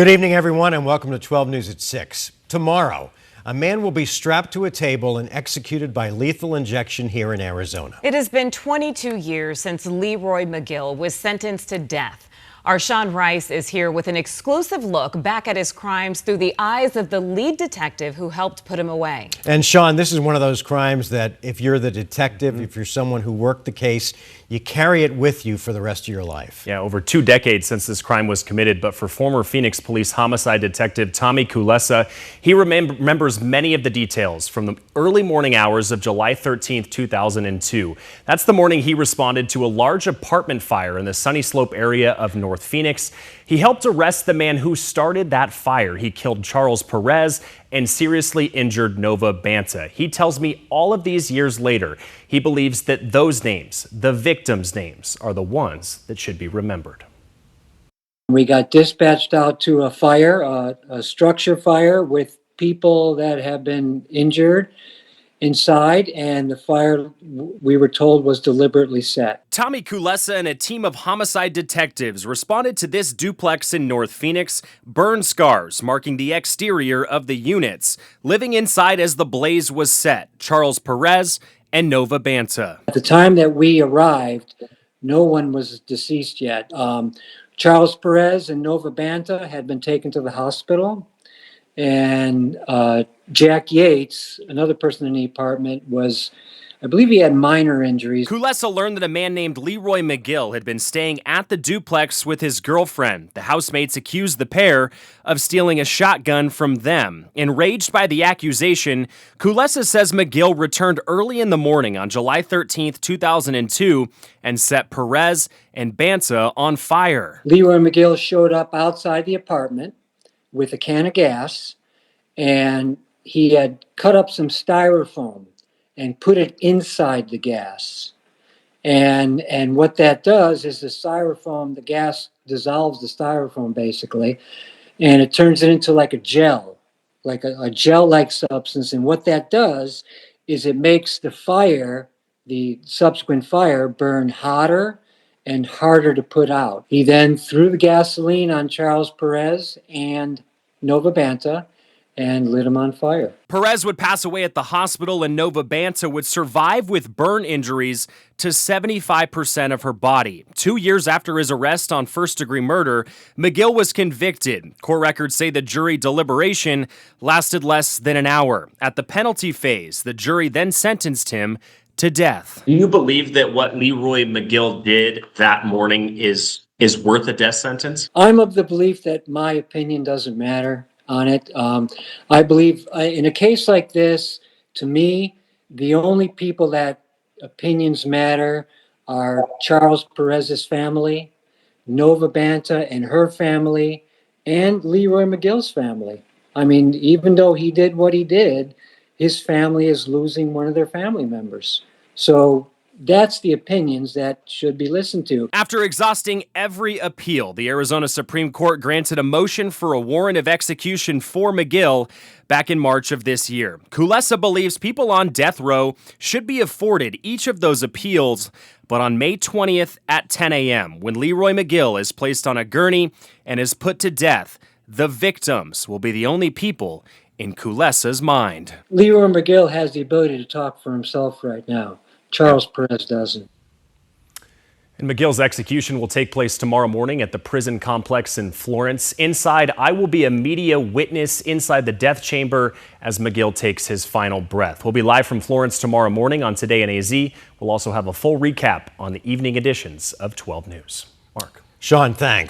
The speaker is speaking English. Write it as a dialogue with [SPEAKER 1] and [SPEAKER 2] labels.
[SPEAKER 1] Good evening, everyone, and welcome to 12 News at 6. Tomorrow, a man will be strapped to a table and executed by lethal injection here in Arizona.
[SPEAKER 2] It has been 22 years since Leroy McGill was sentenced to death. Our Sean Rice is here with an exclusive look back at his crimes through the eyes of the lead detective who helped put him away. And
[SPEAKER 1] Sean, this is one of those crimes that if you're the detective, if you're someone who worked the case, you carry it with you for the rest of your life.
[SPEAKER 3] Yeah, over 2 decades since this crime was committed, but for former Phoenix Police homicide detective Tommy Kulesa, he remembers many of the details from the early morning hours of July 13th, 2002. That's the morning he responded to a large apartment fire in the Sunny Slope area of North Phoenix. He helped arrest the man who started that fire. He killed Charles Perez and seriously injured Nova Banta. He tells me all of these years later, he believes that those names, the victims' names, are the ones that should be remembered.
[SPEAKER 4] We got dispatched out to a fire, a structure fire with people that have been injured inside, and the fire, we were told, was deliberately set.
[SPEAKER 3] Tommy Kulesa and a team of homicide detectives responded to this duplex in North Phoenix, burn scars marking the exterior of the units. Living inside as the blaze was set, Charles Perez and Nova Banta.
[SPEAKER 4] At the time that we arrived, no one was deceased yet. Charles Perez and Nova Banta had been taken to the hospital, and Jack Yates, another person in the apartment, I believe he had minor injuries.
[SPEAKER 3] Kulesa learned that a man named Leroy McGill had been staying at the duplex with his girlfriend. The housemates accused the pair of stealing a shotgun from them. Enraged by the accusation, Kulesa says McGill returned early in the morning on July 13th, 2002, and set Perez and Banta on fire.
[SPEAKER 4] Leroy McGill showed up outside the apartment with a can of gas, and he had cut up some styrofoam and put it inside the gas. And what that does is the gas dissolves the styrofoam basically, and it turns it into like a gel, like a gel-like substance. And what that does is it makes the subsequent fire, burn hotter and harder to put out. He then threw the gasoline on Charles Perez and Nova Banta and lit him on fire.
[SPEAKER 3] Perez would pass away at the hospital, and Nova Banta would survive with burn injuries to 75% of her body. 2 years after his arrest on first-degree murder, McGill was convicted. Court records say the jury deliberation lasted less than an hour. At the penalty phase, the jury then sentenced him to death.
[SPEAKER 5] Do you believe that what Leroy McGill did that morning is worth a death sentence?
[SPEAKER 4] I'm of the belief that my opinion doesn't matter on it. I believe in a case like this, to me, the only people that opinions matter are Charles Perez's family, Nova Banta and her family, and Leroy McGill's family. I mean, even though he did what he did, his family is losing one of their family members. So that's the opinions that should be listened to.
[SPEAKER 3] After exhausting every appeal, the Arizona Supreme Court granted a motion for a warrant of execution for McGill back in March of this year. Kulesa believes people on death row should be afforded each of those appeals, but on May 20th at 10 a.m., when Leroy McGill is placed on a gurney and is put to death, the victims will be the only people in Kulesa's mind.
[SPEAKER 4] Leroy McGill has the ability to talk for himself right now. Charles Perez doesn't.
[SPEAKER 3] And McGill's execution will take place tomorrow morning at the prison complex in Florence. Inside, I will be a media witness inside the death chamber as McGill takes his final breath. We'll be live from Florence tomorrow morning on Today in AZ. We'll also have a full recap on the evening editions of 12 News. Mark.
[SPEAKER 1] Sean, thanks.